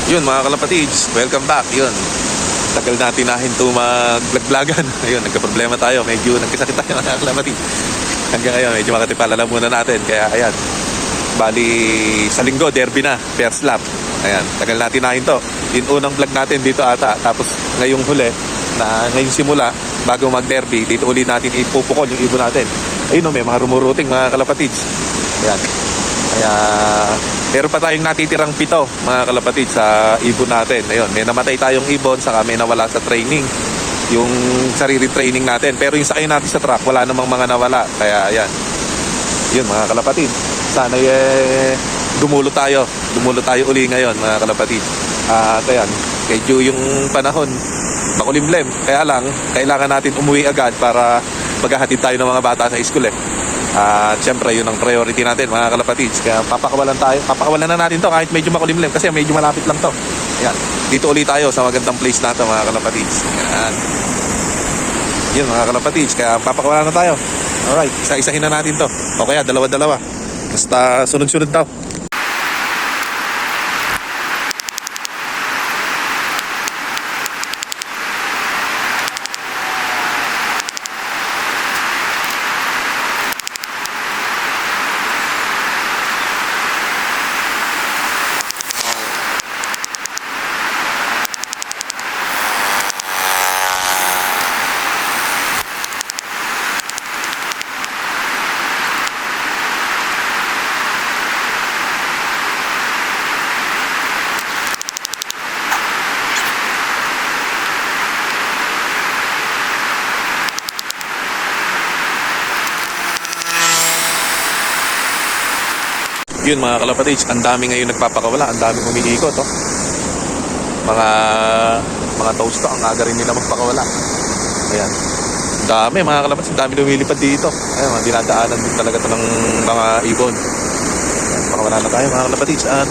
Yun mga kalapatids, welcome back. Yun, tagal natin nahinto mag-vlog-vlogan. Ayun, nagka-problema tayo, medyo nagkasakit tayo mga kalapatids. Hanggang ngayon, medyo makatipala muna natin. Kaya ayan, bali sa linggo, derby na, first lap. Ayan, tagal natin nahinto. Yung unang vlog natin dito ata. Tapos ngayong huli, na ngayong simula, bago mag-derby, dito ulit natin ipupukol yung ibon natin. Ayun o, may mga rumuruting mga kalapatids. Ayan. Kaya meron pa tayong natitirang 7 mga kalapatid sa ibon natin. Ayun, may namatay tayong ibon, saka may nawala sa training, yung sarili training natin. Pero yung sakay natin sa truck, wala namang mga nawala. Kaya ayan, yun mga kalapatid, sana dumulo tayo uli ngayon mga kalapatid. At ayan, medyo yung panahon makulimlim, kaya lang kailangan natin umuwi agad para maghahatid tayo ng mga bata sa school At syempre yun ang priority natin mga kalapatids. Kaya papakawalan na natin to kahit medyo makulimlim, kasi medyo malapit lang to. Ayan, dito ulit tayo sa magandang place na to mga kalapatids. Ayan, yun mga kalapatids, kaya papakawalan na tayo. Alright, isa-isahin na natin to, o kaya dalawa-dalawa, basta sunod-sunod daw. Yun mga kalapatids, ang dami ngayon nagpapakawala, ang dami umiikot mga toast to, ang aga rin nila magpakawala. Ayan, dami mga kalapatids, ang dami lumilipad dito. Ayan, mga dinadaanan din talaga to ng mga ibon. Ayan, pakawala na tayo mga kalapatids. At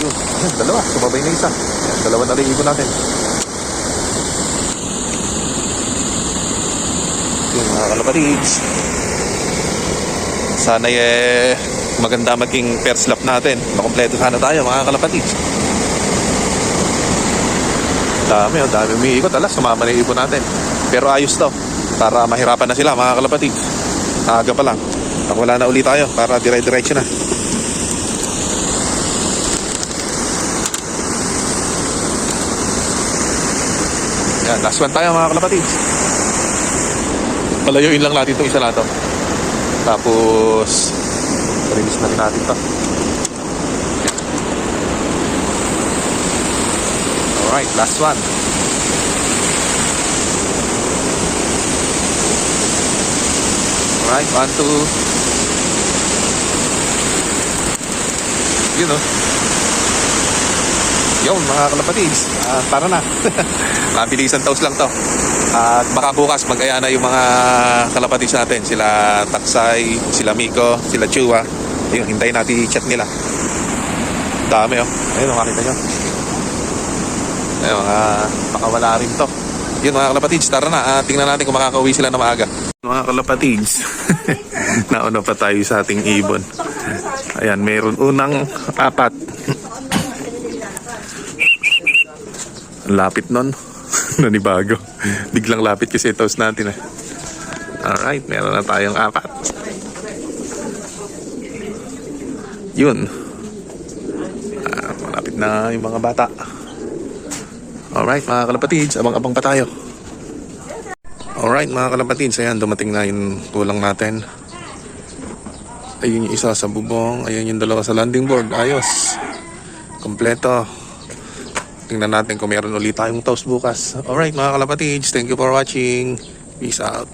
yun, dalawa, sumabay na isa. Ayan, dalawa na rin ibon natin. Yun mga kalapatids, sana maganda maging first lap natin. Makompleto sana tayo mga kalapatids. Dami umiikot. Alas, sumama na yung ibon natin. Pero ayos to, para mahirapan na sila mga kalapatids. Aga pa lang, wala na ulit tayo para dire-diretso na. Yan, last one tayo mga kalapatids. Palayuin lang natin itong isa na to, tapos release na rin natin ito. Alright, last one. Alright, 1, 2. Yun yun mga kalapatids, para na. Mabilisan taos lang to. At baka bukas mag-aya na yung mga kalapatids natin. Sila Taksay, sila Miko, sila Chua. Ayun, hintayin natin i-chat nila. Dami ayun, makita nyo. Ayun, pakawala rin to. Yun mga kalapatids, tara na. Tingnan natin kung makakauwi sila na maaga. Mga kalapatids, nauna pa tayo sa ating ibon. Ayan, mayroon unang 4. Lapit nun. Nanibago. Biglang lapit kasi toast natin Alright, meron na tayong 4. Yun. Malapit na yung mga bata. Alright mga kalapatids, abang-abang pa tayo. Alright mga kalapatids, ayan, dumating na yung tulang natin. Ayun yung isa sa bubong, ayun yung 2 sa landing board. Ayos, kompleto. Tingnan natin kung meron ulit tayong toast bukas. Alright mga kalapatids, thank you for watching. Peace out.